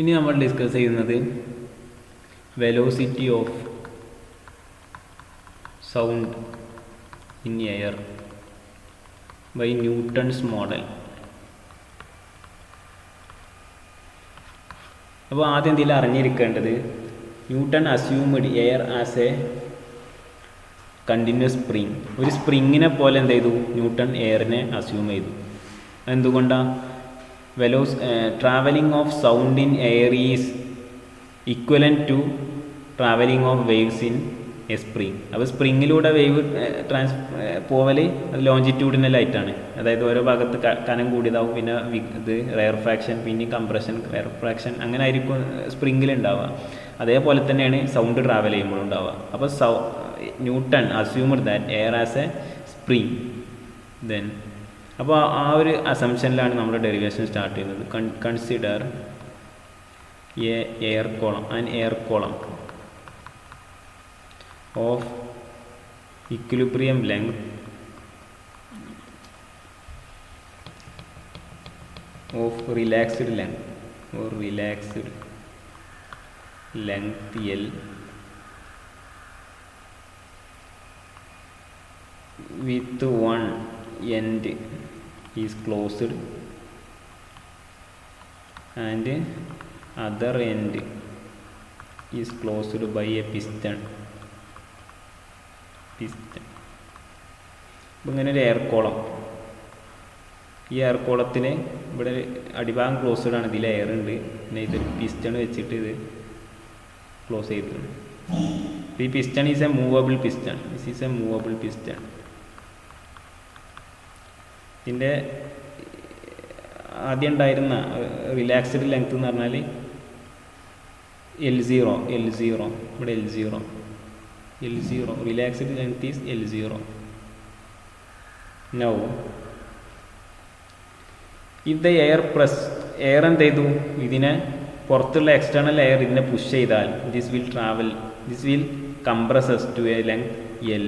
ഇനി നമ്മൾ ഡിസ്കസ് ചെയ്യുന്നത് velocity of sound in air by Newton's model. അപ്പോൾ ആദ്യം ഇതിൽ അറിഞ്ഞിരിക്കേണ്ടത്, Newton assumed air as a continuous spring. ഒരു സ്പ്രിങ്ങിനെ പോലെ എന്ത് ചെയ്തു? ന്യൂട്ടൺ എയറിനെ അസ്യൂം ചെയ്തു. എന്തുകൊണ്ടാണ്? Travelling of sound in air is equivalent to travelling of waves in a spring. അപ്പോൾ സ്പ്രിങ്ങിലൂടെ വേവ് പോവൽ അത് ലോഞ്ചിറ്റ്യൂഡിനലായിട്ടാണ്. അതായത് ഓരോ ഭാഗത്ത് കനം കൂടിയതാവും, പിന്നെ ഇത് റെയർ ഫ്രാക്ഷൻ, പിന്നെ കംപ്രഷൻ, റെയർ ഫ്രാക്ഷൻ, അങ്ങനെ ആയിരിക്കും സ്പ്രിങ്ങിൽ ഉണ്ടാവുക. അതേപോലെ തന്നെയാണ് സൗണ്ട് ട്രാവൽ ചെയ്യുമ്പോഴും ഉണ്ടാവുക. അപ്പോൾ newton assumed that air as a spring. Then അപ്പോൾ ആ ഒരു അസംഷനിലാണ് നമ്മുടെ ഡെറിവേഷൻ സ്റ്റാർട്ട് ചെയ്യുന്നത്. Consider air column of equilibrium length of relaxed length L with one end is closed and other end is closed by a piston. ഇങ്ങനെ ഒരു air column, ഈ air കോളത്തിന് ഇവിടെ അടിഭാഗം ക്ലോസ്ഡ് ആണ്, ഇതിൽ എയർ ഉണ്ട്, പിന്നെ ഇതൊരു പിസ്റ്റൺ വെച്ചിട്ട് ഇത് ക്ലോസ് ചെയ്തിട്ടുണ്ട്. ഈ piston is A movable piston. This is A movable piston. ഇതിൻ്റെ ആദ്യം ഉണ്ടായിരുന്ന റിലാക്സ്ഡ് ലെങ്ത് എന്ന് പറഞ്ഞാൽ L0 ഇവിടെ L0 relaxed length is L0. Now if the air എന്ത് ചെയ്തു? ഇതിനെ പുറത്തുള്ള എക്സ്റ്റേണൽ എയർ ഇതിനെ പുഷ് ചെയ്താൽ this will compress us to a length L.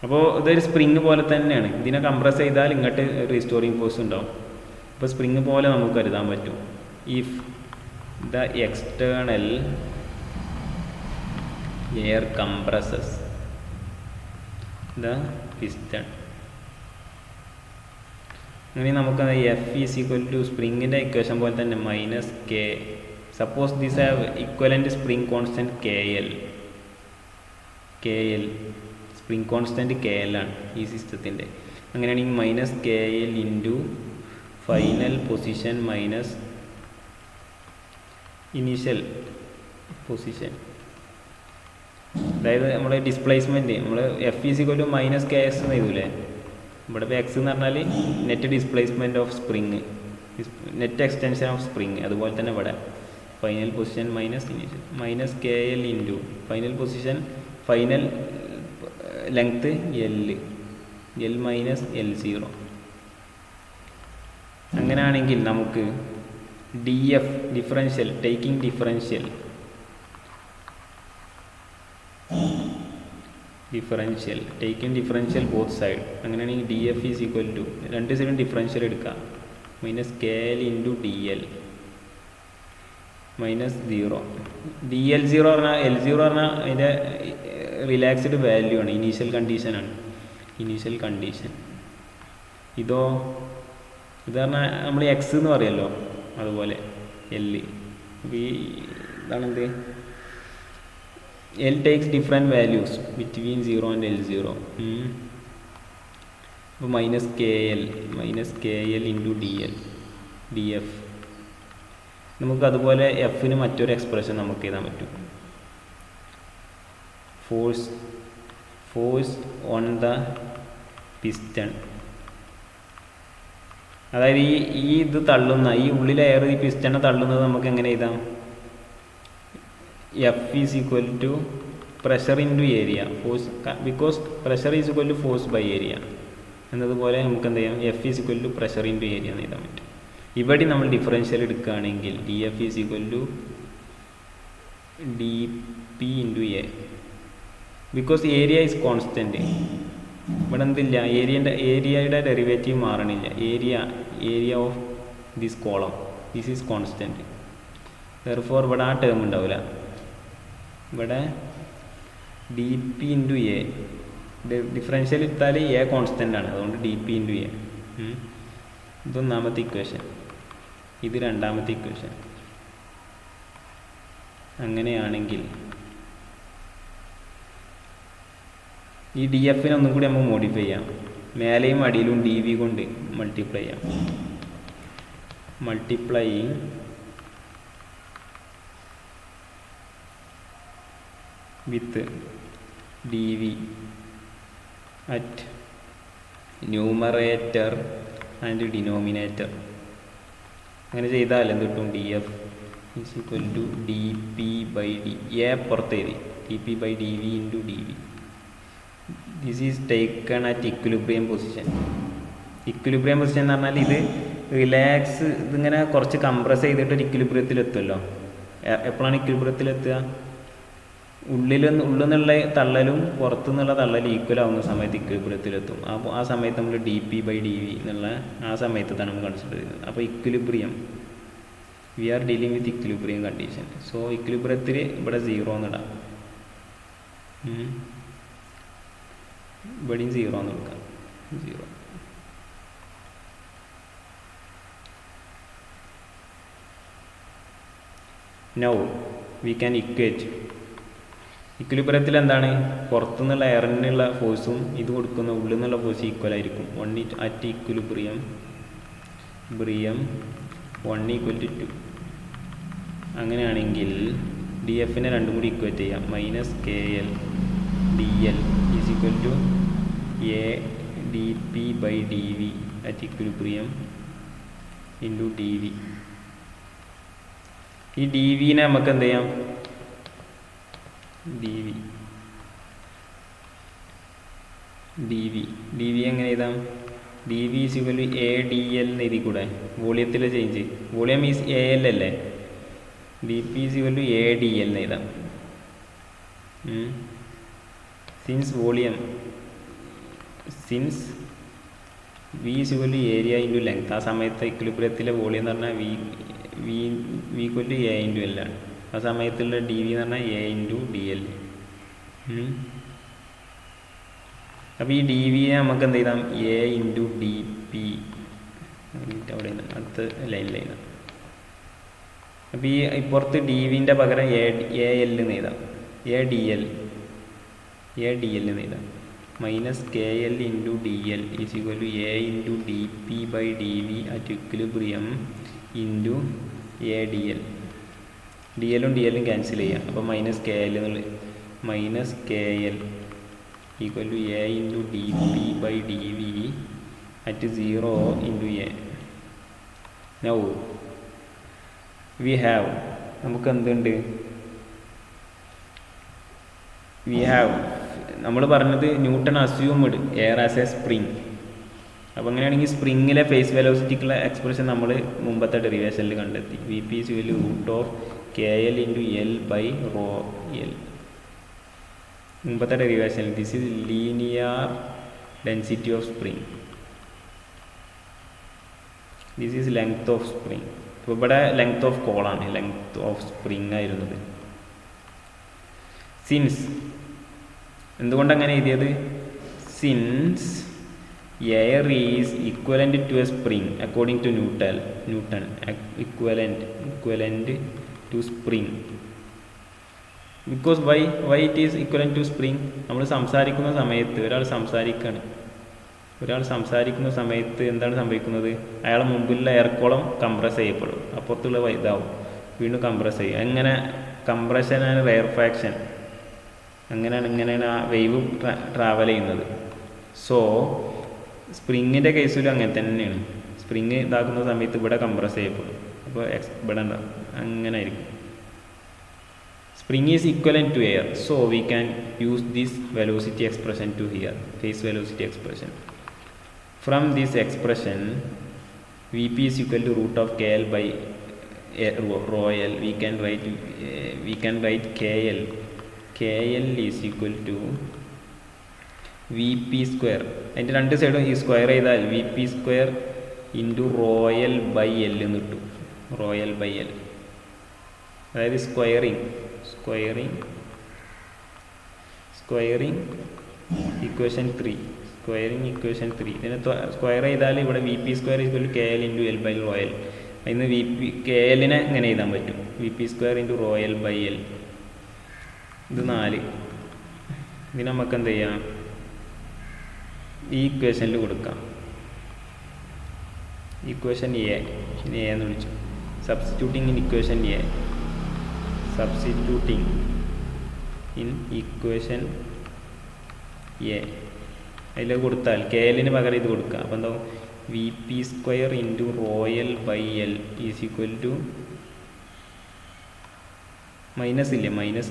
അപ്പോൾ ഇതൊരു സ്പ്രിങ് പോലെ തന്നെയാണ്. ഇതിനെ കംപ്രസ് ചെയ്താൽ ഇങ്ങോട്ട് റീസ്റ്റോറിങ് ഫോഴ്സ് ഉണ്ടാവും. അപ്പോൾ സ്പ്രിങ് പോലെ നമുക്ക് കരുതാൻ പറ്റും. If the external air compresses the piston. അങ്ങനെ നമുക്ക് എഫ് ഈസ് ഈക്വൽ ടു സ്പ്രിങ്ങിൻ്റെ ഇക്വേഷൻ പോലെ തന്നെ minus K. Suppose this have equivalent spring constant K L spring constant K L ആണ് ഈ സിസ്റ്റത്തിൻ്റെ. അങ്ങനെയാണെങ്കിൽ minus K L into final position minus initial position. അതായത് നമ്മൾ ഡിസ്പ്ലേസ്മെൻറ്റ് നമ്മൾ F is equal to minus K S എന്ന് എഴുതൂലേ. ഇവിടെ ഇപ്പോൾ എക്സ് എന്ന് പറഞ്ഞാൽ net displacement of spring, net extension of spring. അതുപോലെ തന്നെ ഇവിടെ final position minus initial minus K L into final position, final length L minus L0. അങ്ങനെയാണെങ്കിൽ നമുക്ക് D F differential taking differential both side. അങ്ങനെയാണെങ്കിൽ D F is equal to രണ്ട് സൈഡും differential എടുക്കാം. Minus K L into D L minus 0. DL0 പറഞ്ഞാൽ L0 പറഞ്ഞാൽ അതിൻ്റെ relaxed value ആണ്, ഇനീഷ്യൽ കണ്ടീഷനാണ്. ഇത് പറഞ്ഞാൽ നമ്മൾ എക്സ് എന്ന് പറയുമല്ലോ, അതുപോലെ L. ഇതാണെന്ത്? L takes different values between 0 and L0. അപ്പോൾ minus K L into D F. നമുക്ക് അതുപോലെ എഫിന് മറ്റൊരു എക്സ്പ്രഷൻ നമുക്ക് എഴുതാൻ പറ്റും. Force on the piston. അതായത് ഇത് തള്ളുന്ന ഈ ഉള്ളിലെ എയർ ഈ പിസ്റ്റനെ തള്ളുന്നത് നമുക്ക് എങ്ങനെ എഴുതാം? F is equal to pressure into area force, because pressure is equal to force by area എന്നതുപോലെ നമുക്ക് എന്ത് ചെയ്യാം? F is equal to pressure into area എന്ന് എഴുതാൻ പറ്റും. ഇവിടെ നമ്മൾ ഡിഫറൻഷ്യൽ എടുക്കുകയാണെങ്കിൽ D F is equal to D P into A, because area is constant. ഇവിടെ എന്തില്ല? ഏരിയയുടെ ഡെറിവേറ്റീവ് മാറണില്ല. Area of this column this is constant. Therefore ഇവിടെ ആ ടേം ഉണ്ടാവില്ല. ഇവിടെ D P into A differential എടുത്താൽ എ കോൺസ്റ്റൻ്റ് ആണ്, അതുകൊണ്ട് ഡി പി ഇൻറ്റു എ. ഇതൊന്നാമത്തെ ഇക്വേഷൻ, ഇത് രണ്ടാമത്തെ ഇക്വേഷൻ. അങ്ങനെയാണെങ്കിൽ ഈ ഡി എഫിനെ ഒന്നും കൂടി നമുക്ക് മോഡിഫൈ ചെയ്യാം. മേലെയും അടിയിലും ഡി വി കൊണ്ട് മൾട്ടിപ്ലൈ ചെയ്യാം. Multiply with D V at numerator and denominator. അങ്ങനെ ചെയ്താൽ എന്ത് കിട്ടും? D F is equal to D P by D A പുറത്ത് എഴുതി D P by D V into D V. This is taken at equilibrium position. Equilibrium position എന്ന് പറഞ്ഞാൽ ഇത് relax, ഇതിങ്ങനെ കുറച്ച് കംപ്രസ് ചെയ്തിട്ട് ഒരു ഇക്വിലിബ്രിയത്തിലെത്തുമല്ലോ. എപ്പോഴാണ് ഇക്വിലിബ്രിയത്തിലെത്തുക? ഉള്ളിൽ നിന്നുള്ള തള്ളലും പുറത്തു നിന്നുള്ള തള്ളലും ഈക്വൽ ആവുന്ന സമയത്ത് ഇക്വിലിബ്രിയത്തിലെത്തും. അപ്പോൾ ആ സമയത്ത് നമ്മൾ D P by D V എന്നുള്ള ആ സമയത്താണ് നമ്മൾ കൺസിഡർ ചെയ്യുന്നത്. അപ്പോൾ equilibrium, we are dealing with equilibrium condition. So ഇക്വിലിബ്രിയത്തിൽ ഇവിടെ 0 എന്നിടാം, ഇവിടെയും 0 എന്ന് കൊടുക്കാം. 0. Now we can equate. ഇക്വിലിബ്രിയത്തിൽ എന്താണ്? പുറത്തുനിന്നുള്ള എയറിനുള്ള ഫോഴ്സും ഇത് കൊടുക്കുന്ന ഉള്ളിൽ നിന്നുള്ള ഫോഴ്സ് ഈക്വൽ ആയിരിക്കും. 1 അറ്റ് ഇക്വിലിബ്രിയം 1 ഈക്വൽ ടു 2. അങ്ങനെയാണെങ്കിൽ ഡി എഫിനെ രണ്ടും കൂടി ഇക്വേറ്റ് ചെയ്യാം. Minus K L D L is equal to A D P by D V at equilibrium into D V. ഈ ഡി വിനെ നമുക്ക് എന്ത് ചെയ്യാം? ഡി വി എങ്ങനെ എഴുതാം? D V is equal to A D L എന്ന് എഴുതി കൂടെ? വോളിയത്തിലെ change, volume is A L അല്ലേ? D P is equal to A D L എന്ന് എഴുതാം. Since V is equal to area into length. ആ സമയത്ത് ഇക്വിലിബ്രിയത്തിലെ വോളിയം എന്ന് പറഞ്ഞാൽ V equal to A into L ആണ്. ആ സമയത്തുള്ള ഡി വി എന്ന് പറഞ്ഞാൽ എ ഇൻറ്റു ഡി എൽ. അപ്പോൾ ഈ ഡി വിയെ നമുക്ക് എന്ത് ചെയ്താം? A into D P. അവിടെ അടുത്ത ലൈനിലാണ്. അപ്പോൾ ഈ ഇപ്പുറത്ത് ഡി വിൻ്റെ പകരം എ എൽ എന്ന് എഴുതാം. എ ഡി എൽ എന്ന് എഴുതാം. Minus K L into D L is equal to A into D P by D V at equilibrium into A D L. D എല്ലും ഡി എല്ലും ക്യാൻസൽ ചെയ്യാം. അപ്പോൾ minus K L എന്നുള്ളത് minus K L equal to A into D P by D V at 0 into A. Now we have, നമുക്ക് എന്തുണ്ട്? നമ്മൾ പറഞ്ഞത് Newton assumed air as a spring. അപ്പോൾ അങ്ങനെയാണെങ്കിൽ സ്പ്രിങ്ങിലെ ഫേസ് വെലോസിറ്റിക്കുള്ള എക്സ്പ്രഷൻ നമ്മൾ മുമ്പത്തെ ഡെറിവേഷനിൽ കണ്ടെത്തി. V P is equal to root of K L into L by rho L. മുമ്പത്തെ ഡെറിവേഷനിൽ this is linear density of spring, this is length of spring. ഇപ്പോൾ ഇവിടെ ലെങ്ത് ഓഫ് കോളാണ്, ലെങ്ത് ഓഫ് സ്പ്രിങ് ആയിരുന്നത്. സിൻസ്, എന്തുകൊണ്ട് അങ്ങനെ എഴുതിയത്? Since air is equivalent to a spring according to Newton equivalent to spring. Because why it is equivalent to spring? നമ്മൾ സംസാരിക്കുന്ന സമയത്ത് ഒരാൾ സംസാരിക്കുന്ന സമയത്ത് എന്താണ് സംഭവിക്കുന്നത്? അയാളെ മുമ്പിലുള്ള എയർക്കോളം കംപ്രസ് ചെയ്യപ്പെടും, അപ്പുറത്തുള്ള ഇതാവും, വീണ്ടും കംപ്രസ് ചെയ്യും. അങ്ങനെ കംപ്രഷൻ ആൻഡ് റെയർഫാക്ഷൻ, ഇങ്ങനെയാണ് ആ വേവ് ട്രാവൽ ചെയ്യുന്നത്. സോ സ്പ്രിങ്ങിൻ്റെ കേസിലും അങ്ങനെ തന്നെയാണ്. സ്പ്രിങ് ഇതാക്കുന്ന സമയത്ത് ഇവിടെ കംപ്രസ് ചെയ്യപ്പെടും, അപ്പോൾ ഇവിടെ ഉണ്ടാവും, അങ്ങനെ ആയിരിക്കും. Spring is equivalent to air, so we can use this velocity expression to here, phase velocity expression. From this expression, Vp is equal to root of KL by rho L. We can write KL. KL is equal to Vp square. അതിൻ്റെ രണ്ട് സൈഡും ഈ square ചെയ്താൽ Vp square into rho L by L എന്ന് കിട്ടും. Rho L by L. അതായത് squaring equation 3. ഇതിനെ square ചെയ്താൽ ഇവിടെ V P square equal to K L into L by rho L. അതിന് വി പി കെ എല്ലിനെ ഇങ്ങനെ എഴുതാൻ പറ്റും, V P square into rho L by L. ഇത് 4. ഇതിന് നമുക്ക് എന്ത് ചെയ്യാം, ഈ ഇക്വേഷനിൽ കൊടുക്കാം. ഇക്വേഷൻ എ എന്ന് വിളിച്ചു. Substituting in equation A. അതിൽ കൊടുത്താൽ കെ എല്ലിന് പകരം ഇത് കൊടുക്കുക. അപ്പോൾ എന്താവും, V P square into rho L by L is equal to minus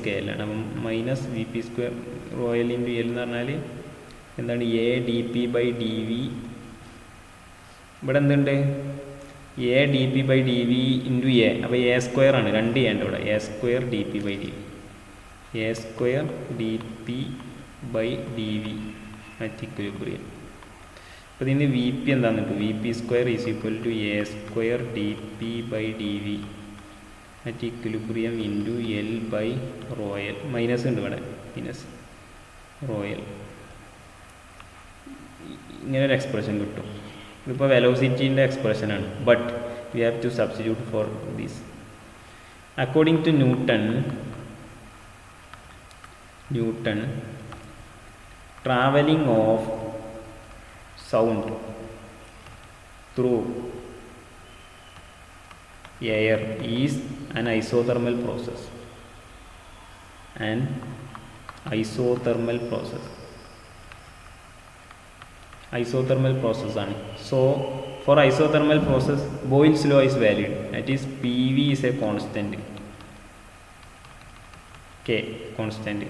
K L ആണ്. അപ്പം minus V P square rho L into L എന്ന് പറഞ്ഞാൽ എന്താണ്, A D P by D V. ഇവിടെ എന്തുണ്ട്, A D P by D V into A. അപ്പോൾ A square ആണ്, 2 A ഉണ്ട് ഇവിടെ. A square D P by D V, by D V at equilibrium. അപ്പോൾ ഇതിന് വി പി എന്താണെന്ന്, V P square is equal to A square D P by D V at equilibrium into L by rho L. Minus ഉണ്ട് ഇവിടെ, minus rho L. ഇങ്ങനെ ഒരു expression കിട്ടും. ഇതിപ്പോൾ വെലോസിറ്റീൻ്റെ എക്സ്പ്രഷനാണ്, but we have to substitute for this. According to Newton, traveling of sound through air is an isothermal process. Isothermal process ആണ്. So for isothermal process Boyle's law is valid. That is PV is a constant, K constant.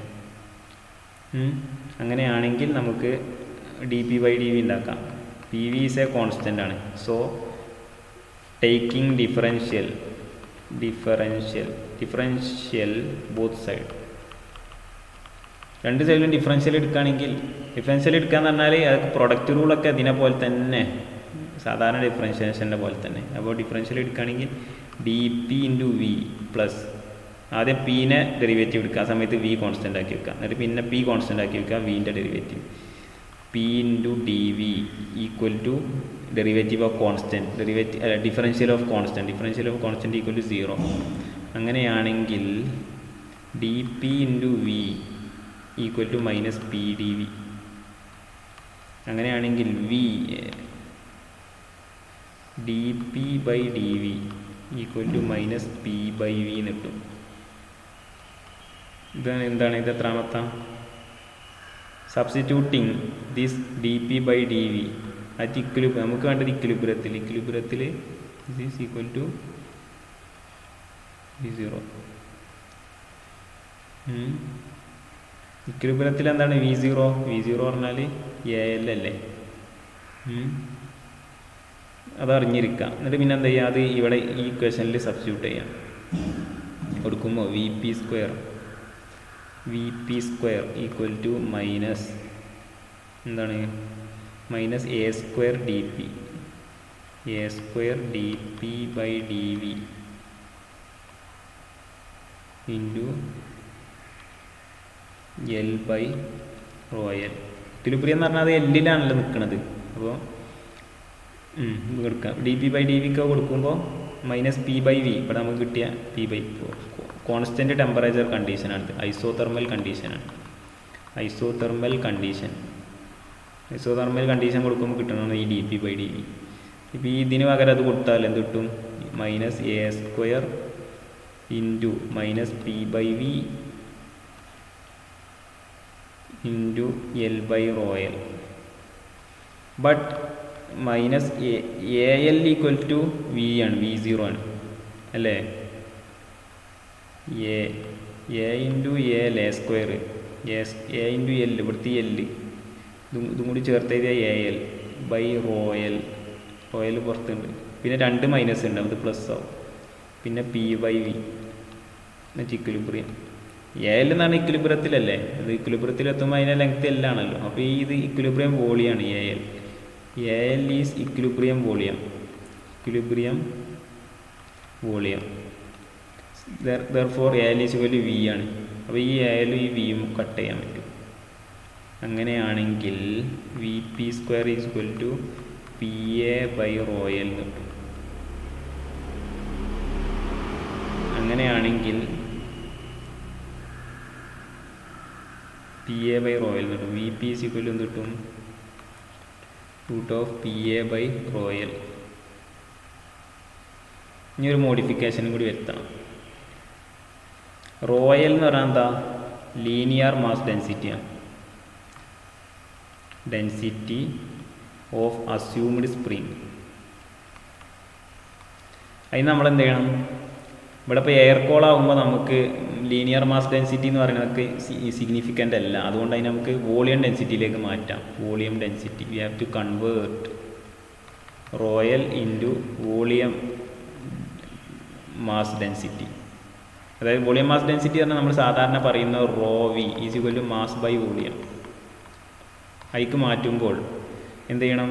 അങ്ങനെയാണെങ്കിൽ നമുക്ക് D P by D V ഉണ്ടാക്കാം. P V is a constant ആണ്. So taking differential both side, 2 സൈഡിലും differential എടുക്കുകയാണെങ്കിൽ, differential എടുക്കുകയെന്ന് പറഞ്ഞാൽ അത് product റൂളൊക്കെ അതിനെ പോലെ തന്നെ, സാധാരണ ഡിഫറൻഷ്യേഷൻ്റെ പോലെ തന്നെ. അപ്പോൾ ഡിഫറൻഷ്യൽ എടുക്കുകയാണെങ്കിൽ D P into V plus, ആദ്യം പീനെ ഡെറിവേറ്റീവ് എടുക്കുക, ആ സമയത്ത് വി കോൺസ്റ്റൻ്റ് ആക്കി വെക്കുക, എന്നിട്ട് പിന്നെ പി കോൺസ്റ്റൻ്റ് ആക്കി വെക്കുക, വിൻ്റെ derivative P into D V equal to derivative of constant, differential of constant equal to 0. അങ്ങനെയാണെങ്കിൽ D P into V equal to minus P D V. അങ്ങനെയാണെങ്കിൽ V D P by D V equal to minus P by V എന്ന് കിട്ടും. എന്താണ് ഇത് എത്രാമത്തെ, substituting this D P by D V at equilibrium. നമുക്ക് വേണ്ടത് ഇക്വിലിബ്രിയത്തിൽ this is equal to V0. ഇക്വിലിബ്രിയത്തിൽ എന്താണ് V0 പറഞ്ഞാൽ AL അല്ലേ, അതറിഞ്ഞിരിക്കുക. എന്നിട്ട് പിന്നെ എന്താ ചെയ്യുക, അത് ഇവിടെ ഈ ഇക്വേഷനിൽ സബ്സ്റ്റിറ്റ്യൂട്ട് ചെയ്യാം. കൊടുക്കുമ്പോൾ V P square equal to minus എന്താണ്, minus A square D P by D V into L by rho L. Equilibrium എന്ന് പറഞ്ഞാൽ അത് എല്ലിലാണല്ലോ നിൽക്കുന്നത്. അപ്പോൾ കൊടുക്കാം, ഡി പി ബൈ ഡി വിക്ക് കൊടുക്കുമ്പോൾ മൈനസ് പി ബൈ വി, ഇവിടെ നമുക്ക് കിട്ടിയ പി ബൈ കോൺസ്റ്റൻറ്റ് ടെമ്പറേച്ചർ കണ്ടീഷനാണ്, ഐസോതെർമൽ കണ്ടീഷൻ കൊടുക്കുമ്പോൾ കിട്ടണം ഈ D P by D V. ഇപ്പോൾ ഇതിന് പകരം അത് കൊടുത്താൽ എന്ത് കിട്ടും, minus A square into minus P by V into L by rho L. But minus A L equal to V ആണ്, V0 ആണ് അല്ലേ. A into L A square, A into L, ഇവിടുത്തെ എൽ ഇതും കൂടി ചേർത്ത് എഴുതിയാൽ AL ബൈ റോ എൽ പുറത്തുണ്ട്. പിന്നെ 2 മൈനസ് ഉണ്ട്, അത് പ്ലസ് ആവും. പിന്നെ പി ബൈ വി എന്നുവെച്ചാൽ ഇക്വിലിബ്രിയം. AL എന്നാണ് ഇക്വിലിബ്രിയത്തിലല്ലേ, അത് ഇക്വിലിബ്രിയത്തിലെത്തുമ്പോൾ അതിൻ്റെ ലെങ്ത് L ആണല്ലോ. അപ്പോൾ ഇത് ഇക്വിലിബ്രിയം വോളിയാണ് AL is equilibrium volume. Volume. therefore AL is equal to V ആണ്. അപ്പോൾ ഈ AL ഈ വിയും കട്ട് ചെയ്യാൻ പറ്റും. അങ്ങനെയാണെങ്കിൽ VP² is equal to PA/ρL എന്ന് കിട്ടും. അങ്ങനെയാണെങ്കിൽ PA/ρL എന്ന് കിട്ടും. VP is equal to എന്ത് കിട്ടും? √PA/ρL. ഇനി ഒരു മോഡിഫിക്കേഷനും കൂടി വരുത്തണം. റോയൽ എന്ന് പറഞ്ഞാൽ എന്താ? ലീനിയർ മാസ് ഡെൻസിറ്റിയാണ്. Density of assumed spring. അതിന് നമ്മൾ എന്ത് ചെയ്യണം? ഇവിടെ ഇപ്പോൾ എയർ കോൾ ആകുമ്പോൾ നമുക്ക് ലീനിയർ മാസ് ഡെൻസിറ്റി എന്ന് പറയുന്നത് സിഗ്നിഫിക്കൻ്റ് അല്ല. അതുകൊണ്ട് അതിന് നമുക്ക് വോളിയം ഡെൻസിറ്റിയിലേക്ക് മാറ്റാം. Volume density we have to convert rho L into volume mass density. അതായത് വോളിയം മാസ് ഡെൻസിറ്റി പറഞ്ഞാൽ നമ്മൾ സാധാരണ പറയുന്ന ρV is equal to mass by volume. അതിക്ക് മാറ്റുമ്പോൾ എന്ത് ചെയ്യണം?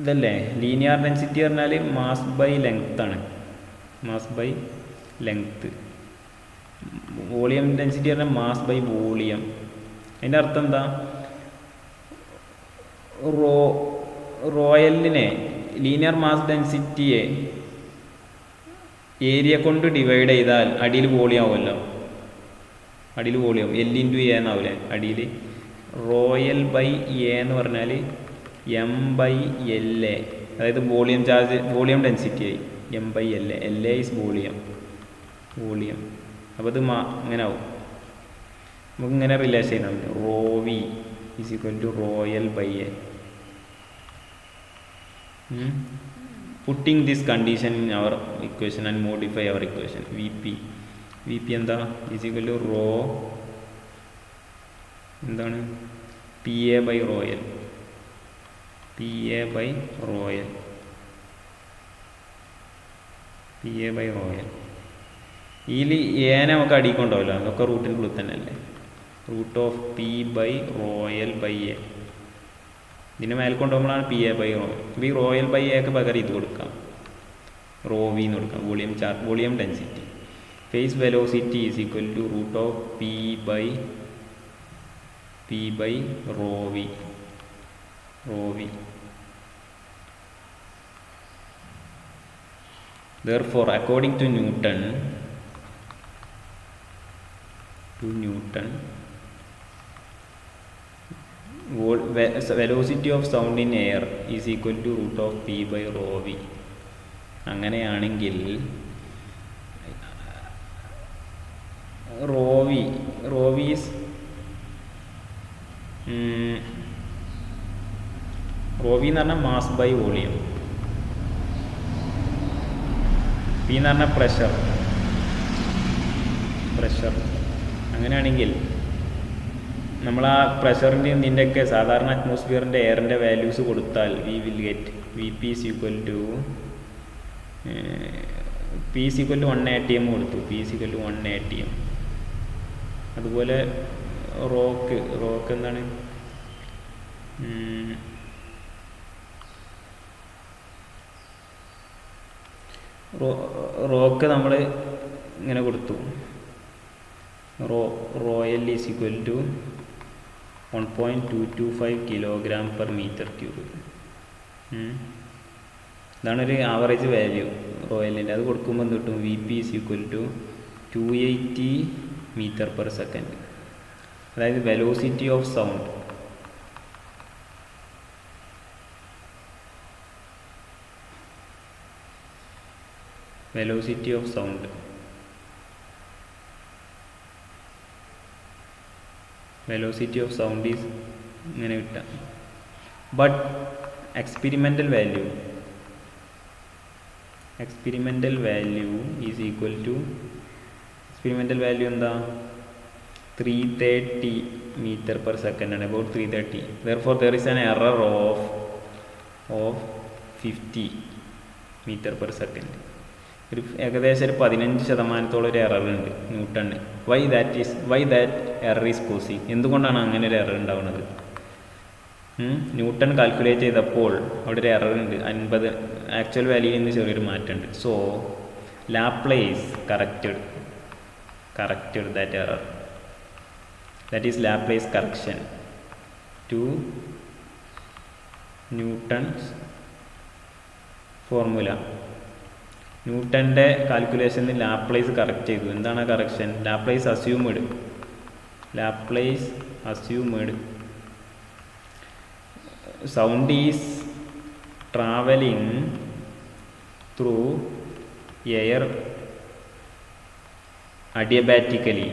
ഇതല്ലേ ലീനിയർ ഡെൻസിറ്റി പറഞ്ഞാൽ മാസ് ബൈ ലെങ്ത് ആണ്. Mass by length. Volume density പറഞ്ഞാൽ മാസ് ബൈ വോളിയം. അതിൻ്റെ അർത്ഥം എന്താ? റോയലിനെ ലീനിയർ മാസ് ഡെൻസിറ്റിയെ ഏരിയ കൊണ്ട് ഡിവൈഡ് ചെയ്താൽ അടിയിൽ വോളിയം ആവുമല്ലോ. അടിയിൽ വോളിയം L × A എന്നാവില്ലേ അടിയിൽ. റോയൽ ബൈ എ എന്ന് പറഞ്ഞാൽ M/LA, അതായത് വോളിയം ചാർജ് വോളിയം ഡെൻസിറ്റി ആയി M/LA. LA is volume. അപ്പോൾ ഇത് ഇങ്ങനെ ആവും. നമുക്ക് ഇങ്ങനെ റിലേഷൻ ചെയ്യാൻ പറ്റും. ρV is equal to rho L by A. Putting this condition in our equation and modify our equation. VP എന്താ? ഈസ് ഈക്വൽ ടു റോ എന്താണ്? PA/ρL. ഇതിൽ ഏനെ നമുക്ക് അടിക്കൊണ്ടാവില്ല. അതൊക്കെ റൂട്ടിൻ്റെ ഉള്ളിൽ തന്നെ അല്ലേ. √P/ρL/A. ഇതിനെ മേൽക്കൊണ്ടുപോകുമ്പോഴാണ് PA/ρL. അപ്പോൾ ഈ ρL/A പകരം ഇത് കൊടുക്കാം, ρV എന്ന് കൊടുക്കാം. Volume density. Phase velocity is equal to √P/ρV. Therefore, according to Newton, velocity of sound in air is equal to √P/ρV. അങ്ങനെയാണെങ്കിൽ ρV is ρV എന്ന് പറഞ്ഞാൽ മാസ് ബൈ വോളിയം. P എന്ന് പറഞ്ഞാൽ പ്രഷർ. അങ്ങനെയാണെങ്കിൽ നമ്മൾ ആ പ്രഷറിൻ്റെ ഇതിൻ്റെയൊക്കെ സാധാരണ അറ്റ്മോസ്ഫിയറിൻ്റെ എയറിൻ്റെ വാല്യൂസ് കൊടുത്താൽ we will get VP is equal to P is equal to 1 atm കൊടുത്തു. P is equal to 1 atm. അതുപോലെ റോക്ക് എന്താണ്? റോക്ക് നമ്മൾ ഇങ്ങനെ കൊടുത്തു. Rho L is equal to 1.225 kg/m³. ഇതാണൊരു ആവറേജ് വാല്യൂ റോയലിൻ്റെ. അത് കൊടുക്കുമ്പോൾ എന്ത് കിട്ടും? VP is equal to 280 m/s. അതായത് velocity of sound. velocity of sound is ഇങ്ങനെ കിട്ടുക. But experimental value is equal to experimental value എന്താ? 330 m/s ആണ്. about 330. therefore there is an error of 50 m/s. ഒരു ഏകദേശം ഒരു 15% ഒരു എറർ ഉണ്ട് Newton. Why that error is causing? എന്തുകൊണ്ടാണ് അങ്ങനെ ഒരു എറർ ഉണ്ടാവുന്നത്? ന്യൂട്ടൺ കാൽക്കുലേറ്റ് ചെയ്തപ്പോൾ അവിടെ ഒരു എറർ ഉണ്ട്. ആക്ച്വൽ വാല്യൂയിൽ നിന്ന് ചെറിയൊരു മാറ്റമുണ്ട്. So Laplace corrected that error. That is Laplace correction to Newton's formula. ന്യൂട്ടൻ്റെ കാൽക്കുലേഷനിൽ ലാപ്ലേസ് കറക്റ്റ് ചെയ്തു. എന്താണ് correction? Laplace assumed sound is travelling through air adiabatically.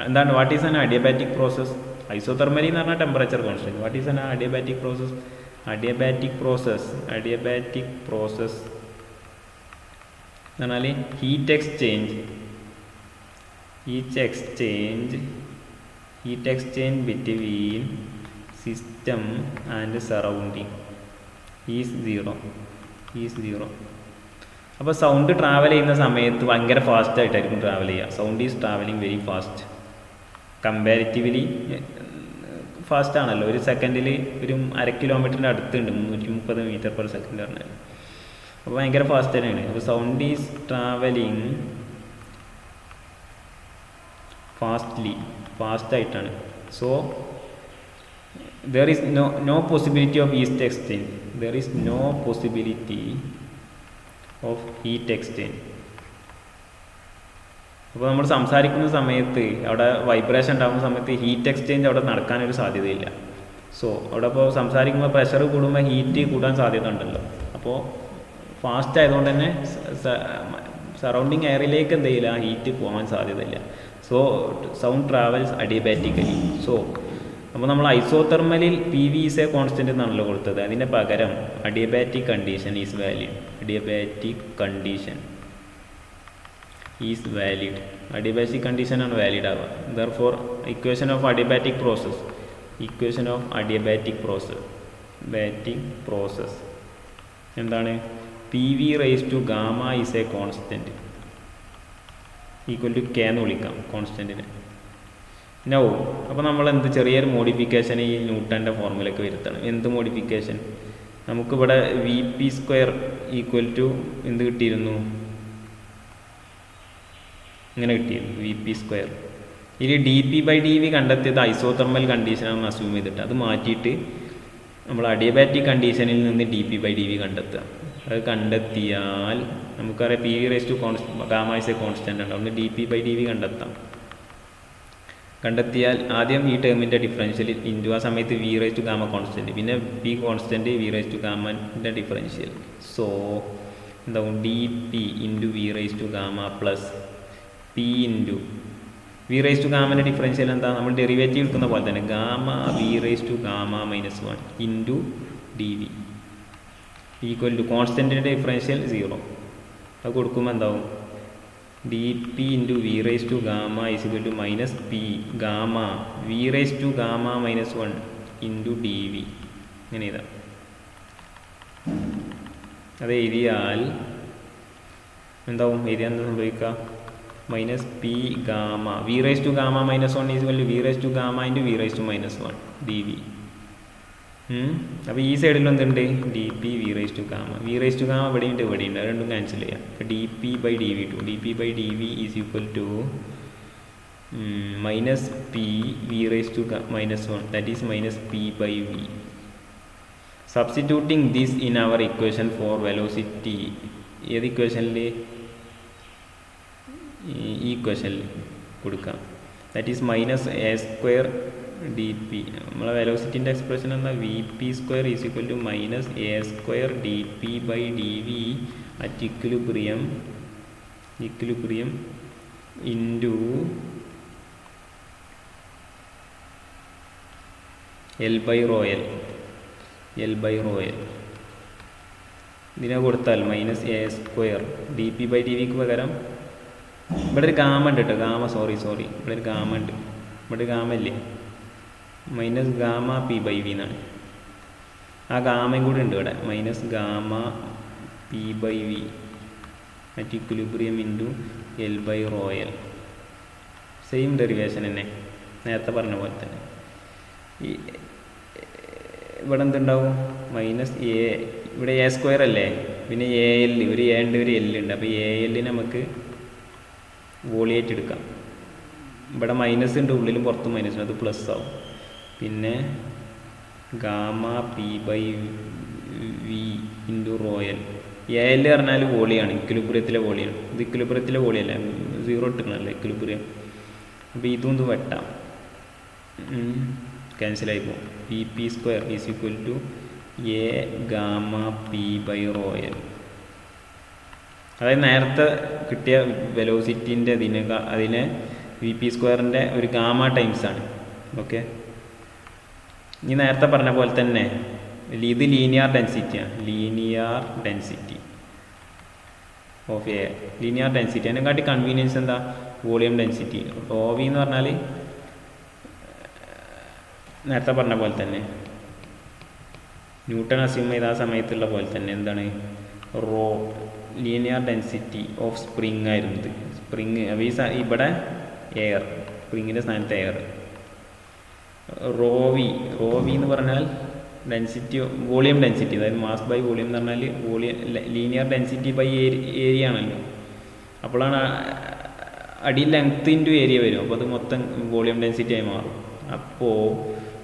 എന്താണ് what is an adiabatic process? Isothermally എന്ന് പറഞ്ഞാൽ temperature constant. What is an adiabatic process? Adiabatic process എന്ന് പറഞ്ഞാൽ heat exchange between system and surrounding is zero. അപ്പോൾ sound travel ചെയ്യുന്ന സമയത്ത് ഭയങ്കര ഫാസ്റ്റായിട്ടായിരിക്കും ട്രാവൽ ചെയ്യുക. Sound is travelling very fast, comparatively fast ആണല്ലോ. ഒരു സെക്കൻഡിൽ ഒരു 1/2 കിലോമീറ്ററിൻ്റെ അടുത്തുണ്ട് 330 മീറ്റർ പെർ സെക്കൻഡ് പറഞ്ഞാൽ. അപ്പോൾ ഭയങ്കര ഫാസ്റ്റ് തന്നെയാണ്. അപ്പോൾ സൗണ്ട് ഈസ് ട്രാവലിംഗ് ഫാസ്റ്റായിട്ടാണ്. So there is no possibility of heat exchange. അപ്പോൾ നമ്മൾ സംസാരിക്കുന്ന സമയത്ത് അവിടെ വൈബ്രേഷൻ ഉണ്ടാകുന്ന സമയത്ത് ഹീറ്റ് എക്സ്ചേഞ്ച് അവിടെ നടക്കാനൊരു സാധ്യതയില്ല. സോ അവിടെ ഇപ്പോൾ സംസാരിക്കുമ്പോൾ പ്രഷർ കൂടുമ്പോൾ ഹീറ്റ് കൂടാൻ സാധ്യത ഉണ്ടല്ലോ. അപ്പോൾ ഫാസ്റ്റ് ആയതുകൊണ്ട് തന്നെ സറൗണ്ടിങ് എയറിലേക്ക് എന്ത് ചെയ്യില്ല, ഹീറ്റ് പോകാൻ സാധ്യതയില്ല. So sound travels adiabatically. So അപ്പോൾ നമ്മൾ ഐസോതെർമലിൽ P V is a constant എന്നാണല്ലോ കൊടുത്തത്. അതിൻ്റെ പകരം adiabatic condition is valid. Adiabatic കണ്ടീഷനാണ് വാലിഡ് ആവുക. Therefore equation of adiabatic process എന്താണ്? P V raise to gamma is a constant equal to K എന്ന് വിളിക്കാം കോൺസ്റ്റൻറ്റിനെ. നോ അപ്പോൾ നമ്മൾ ചെറിയൊരു മോഡിഫിക്കേഷൻ ഈ ന്യൂട്ടൻ്റെ ഫോർമുലയ്ക്ക് വരുത്തണം. എന്ത് മോഡിഫിക്കേഷൻ? നമുക്കിവിടെ VP² ഈക്വൽ ടു എന്ത് കിട്ടിയിരുന്നു? ഇങ്ങനെ കിട്ടിയിരുന്നു VP². ഇനി dP/dV കണ്ടെത്തിയത് ഐസോതെർമൽ കണ്ടീഷനാണെന്ന് അസ്യൂം ചെയ്തിട്ട് അത് മാറ്റിയിട്ട് നമ്മൾ അഡിയബാറ്റിക് കണ്ടീഷനിൽ നിന്ന് dP/dV കണ്ടെത്തുക. അത് കണ്ടെത്തിയാൽ നമുക്കറിയാം P V raise to gamma is a constant ഉണ്ട്. ഒന്ന് dP/dV കണ്ടെത്തിയാൽ ആദ്യം ഈ ടേമിൻ്റെ ഡിഫറൻഷ്യൽ ഇൻറ്റു ആ സമയത്ത് V raise to gamma constant, പിന്നെ P constant V raise to ഗാമൻ്റെ ഡിഫറൻഷ്യൽ. സോ എന്താവും? dP into V raise to gamma plus P into V raise to ഗാമൻ്റെ ഡിഫറൻഷ്യൽ എന്താ? നമ്മൾ ഡെറിവേറ്റീവ് എടുക്കുന്ന പോലെ തന്നെ gamma V raise to gamma -1 into dV equal to കോൺസ്റ്റൻറ്റിൻ്റെ ഡിഫറൻഷ്യൽ 0. അത് കൊടുക്കുമ്പോൾ എന്താവും? dP into V raise to gamma is equal to minus P gamma V raise to gamma -1 into dV. ഇങ്ങനെ ഇതാ അത് എഴുതിയാൽ എന്താവും? എഴുതിയാൽ എന്താ സംഭവിക്കുക? Minus P gamma V raise to gamma -1 is equal to V raise to gamma into V raise to -1 dV. അപ്പോൾ ഈ സൈഡിൽ എന്തുണ്ട്? dP V raise to gamma. V raise to gamma ഇവിടെയുണ്ട് അത് രണ്ടും ക്യാൻസൽ ചെയ്യാം. അപ്പോൾ dP/dV is equal to minus P V raise to -1 that is minus P/V. Substituting this in our equation for velocity. ഏത് ഇക്വേഷനിൽ? ഈ ഇക്വേഷനിൽ കൊടുക്കാം. That is -a² dP. നമ്മളെ വെലോസിറ്റിൻ്റെ എക്സ്പ്രഷൻ എന്താ? VP² is equal to -a² dP/dV at equilibrium into L/ρL. ഇതിനെ കൊടുത്താൽ -a² dP/dVക്ക് പകരം ഇവിടെ ഒരു ഗാമ ഉണ്ട് കേട്ടോ. സോറി ഇവിടെ ഒരു ഗാമ ഉണ്ട്. ഇവിടെ ഗാമ ഇല്ലേ? മൈനസ് ഗാമ P/V എന്നാണ്. ആ ഗാമയും കൂടി ഉണ്ട് ഇവിടെ. Minus gamma P/V at equilibrium into L/ρL. Same derivation തന്നെ നേരത്തെ പറഞ്ഞ പോലെ തന്നെ. ഈ ഇവിടെ എന്തുണ്ടാവും മൈനസ് എ, ഇവിടെ എ സ്ക്വയർ അല്ലേ, പിന്നെ എ എൽ, ഒരു എ ഉണ്ട് ഒരു എൽ ഉണ്ട്. അപ്പോൾ എ എല്ലിന് നമുക്ക് വോളിയായിട്ട് എടുക്കാം. ഇവിടെ മൈനസ് ഉണ്ട്, ഉള്ളിലും പുറത്തും മൈനസ് ഉണ്ട്, അത് പ്ലസ് ആവും. പിന്നെ gamma P by V into rho L. A L പറഞ്ഞാൽ വോളിയാണ്, ഇക്വിലിബ്രിയത്തിലെ വോളിയാണ്. ഇത് ഇക്വിലിബ്രിയത്തിലെ വോളിയല്ല, 0 ഇട്ടിക്കണല്ലേ ഇക്വിലിബ്രിയം. അപ്പോൾ ഇതും വെട്ടാം, ക്യാൻസലായി പോകും. P P square is equal to A gamma P by rho L. അതായത് നേരത്തെ കിട്ടിയ വെലോസിറ്റിൻ്റെ അതിനെ വി പി സ്ക്വയറിൻ്റെ ഒരു ഗാമ ടൈംസ് ആണ്. ഓക്കെ, ഇനി നേരത്തെ പറഞ്ഞ പോലെ തന്നെ ഇത് ലീനിയർ ഡെൻസിറ്റിയാണ്, linear density of A, linear density. അതിനെക്കാട്ടി കൺവീനിയൻസ് എന്താ, വോളിയം ഡെൻസിറ്റി. റോ വി എന്ന് പറഞ്ഞാൽ നേരത്തെ പറഞ്ഞ പോലെ തന്നെ ന്യൂട്ടൺ അസ്യൂം ചെയ്ത ആ സമയത്തുള്ള പോലെ തന്നെ എന്താണ്, rho linear density of spring ആയിരുന്നത്. സ്പ്രിങ് ഇവിടെ എയർ, സ്പ്രിങ്ങിൻ്റെ സ്ഥാനത്ത് എയർ. റോ വി എന്ന് പറഞ്ഞാൽ ഡെൻസിറ്റി, വോളിയം ഡെൻസിറ്റി, അതായത് മാസ് ബൈ വോളിയം എന്ന് പറഞ്ഞാൽ ലീനിയർ ഡെൻസിറ്റി ബൈ ഏരിയ ആണല്ലോ. അപ്പോഴാണ് അടി ലെങ്ത് ഇൻറ്റു ഏരിയ വരും, അപ്പോൾ അത് മൊത്തം വോളിയം ഡെൻസിറ്റി ആയി മാറും. അപ്പോൾ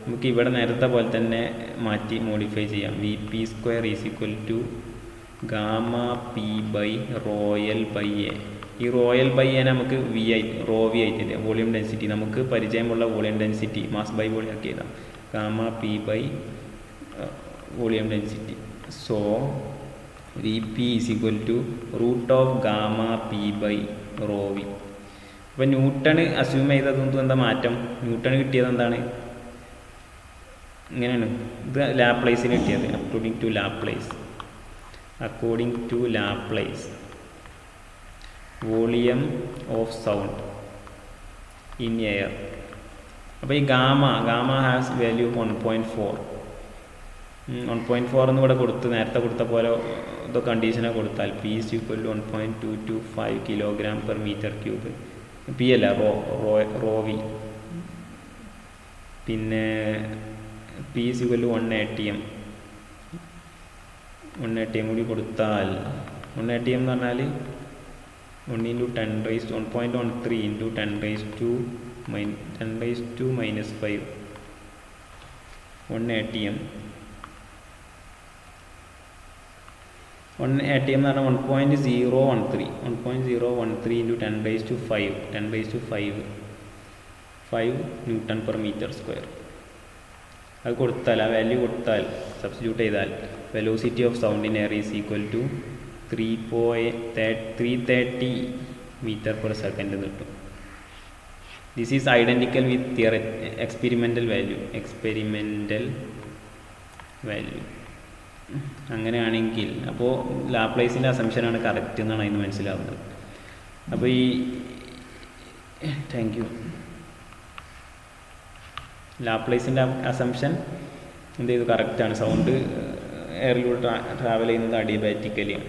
നമുക്ക് ഇവിടെ നേരത്തെ പോലെ തന്നെ മാറ്റി മോഡിഫൈ ചെയ്യാം. V P square is equal to gamma P by rho L by A. ഈ റോയൽ ബൈ എ നമുക്ക് വി ആയി, റോ വി ആയിട്ട് വോളിയം ഡെൻസിറ്റി, നമുക്ക് പരിചയമുള്ള volume density mass by volume ആക്കി എഴുതാം. Gamma P by volume density. So V P is equal to root of gamma P by rho V. അപ്പോൾ Newton assume ചെയ്തതൊന്നും എന്താ മാറ്റം, ന്യൂട്ടൺ കിട്ടിയത് എന്താണ്, ഇങ്ങനെയാണ്. ഇത് ലാപ്ലേസിന് കിട്ടിയത് according to Laplace volume of sound in air. അപ്പോൾ ഈ ഗാമ ഹാസ് വാല്യൂ 1.4. 1.4 എന്ന് ഇവിടെ കൊടുത്ത് നേരത്തെ കൊടുത്ത പോലെ ഇത് കണ്ടീഷനെ കൊടുത്താൽ P is equal to 1.225 kilogram per metre cube. P അല്ല റോ വി. പിന്നെ P is equal to 1 ATM. 1 ATM കൂടി കൊടുത്താൽ 1 ATM എന്ന് പറഞ്ഞാൽ 1 × 1.13 into 10 raised to minus 5. 1 ATM. 1 ATM എന്ന് പറഞ്ഞാൽ 1.013 into 10 raised to 5 newton per metre square. അത് കൊടുത്താൽ, ആ വാല്യൂ കൊടുത്താൽ, സബ്സ്റ്റിറ്റ്യൂട്ട് ചെയ്താൽ velocity of sound in air is equal to 330 metre per second കിട്ടും. This is identical with experimental value. അങ്ങനെയാണെങ്കിൽ അപ്പോൾ ലാപ്ലേസിൻ്റെ അസംഷനാണ് കറക്റ്റ് എന്നാണ് അതിന് മനസ്സിലാവുന്നത്. അപ്പോൾ താങ്ക് യു. ലാപ്ലേസിൻ്റെ അസംഷൻ എന്ത് ചെയ്തു, കറക്റ്റാണ്. സൗണ്ട് എയറിലൂടെ ട്രാവൽ ചെയ്യുന്നത് അഡിയബാറ്റിക്കലിയാണ്.